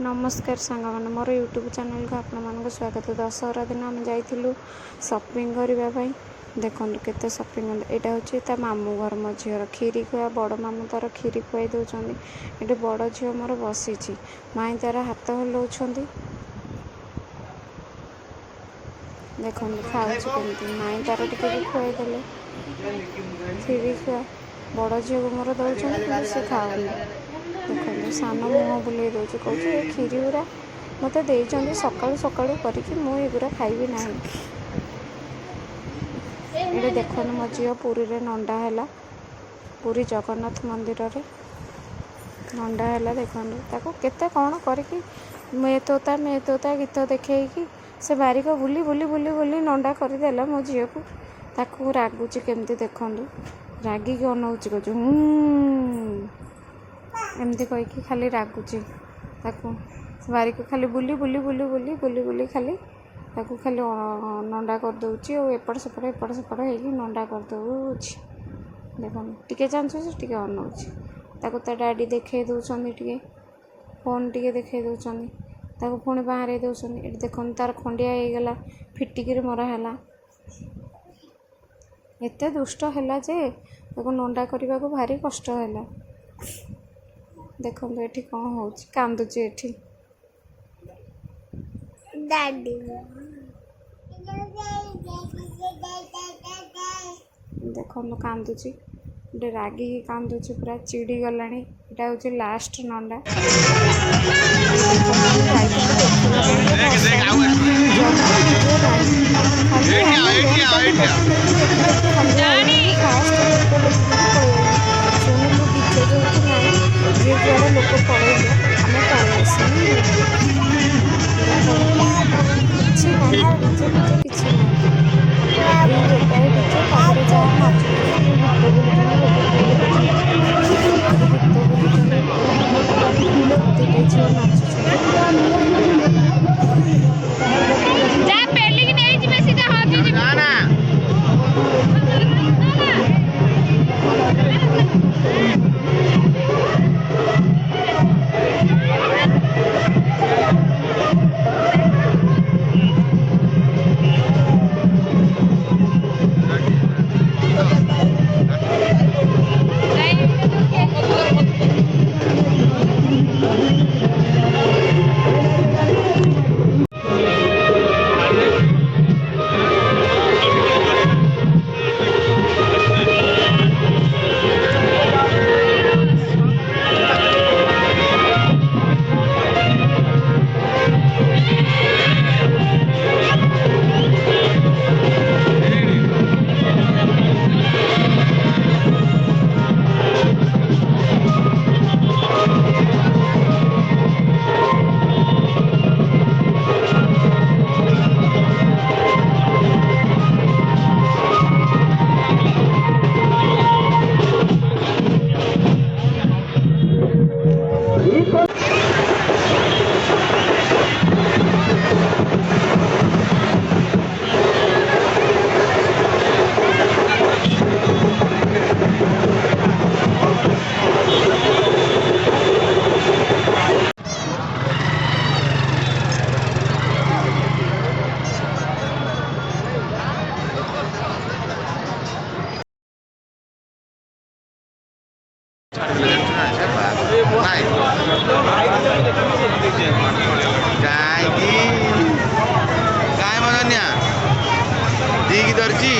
नमस्कार सांग मैंने मोर यूट्यूब चैनल को आपण मानक स्वागत। दशहरा दिन आम जाइलु सपिंग करने देखो केते सपिंग यहाँ हूँ मामू घर मो झीर खीरी खुआ बड़ मामू तार खीरी खुआई दौरान ये बड़ झील मोर बसी माई तार हाथ हलाउं देखो खाऊँ माई तार टे खुआई देले खीरी खुआ बड़ झील को मोर दौरान से खाऊनी देखो सान मुह बुले दौर कौन खीरी गुरा मत देते सका सका करगुरा खाइबी ना ये देखो मो झील पुरी रे नंडा है पुरी जगन्नाथ मंदिर रे नंडा है देखो केते कौन करके मे तोता गीत देखे से बारिक बुली बुली बुली बुली नंडा करदेला मो झील को ताकू रागुच केमती देखु रागिक अनाऊँच कह एमती कहीकि खाली रागुची बारिक खाली बुली बुली बुली बुली बुली बुली खाली ताकू खाली नंडा करदे एपट सेपट हो नंडा करदे देखो टिके चांचुच टिके अनाऊँच ताकू ता डैडी देखे दौरान टे फोन टे देखे दौरान ताकू पुणी बाहर दौरान ये देखो तार खंडिया होगला फिटिक मराला एत दुष्ट है जे नंडा करने को भारी कष्ट है देखो ये कौन हो कांदुची एठी देखो कांदुची गोटे रागी कांदुची पूरा चिड़ी गला यहाँ हूँ लास्ट नंडा लोक पड़े आम काय मनन्या दी की दर्जी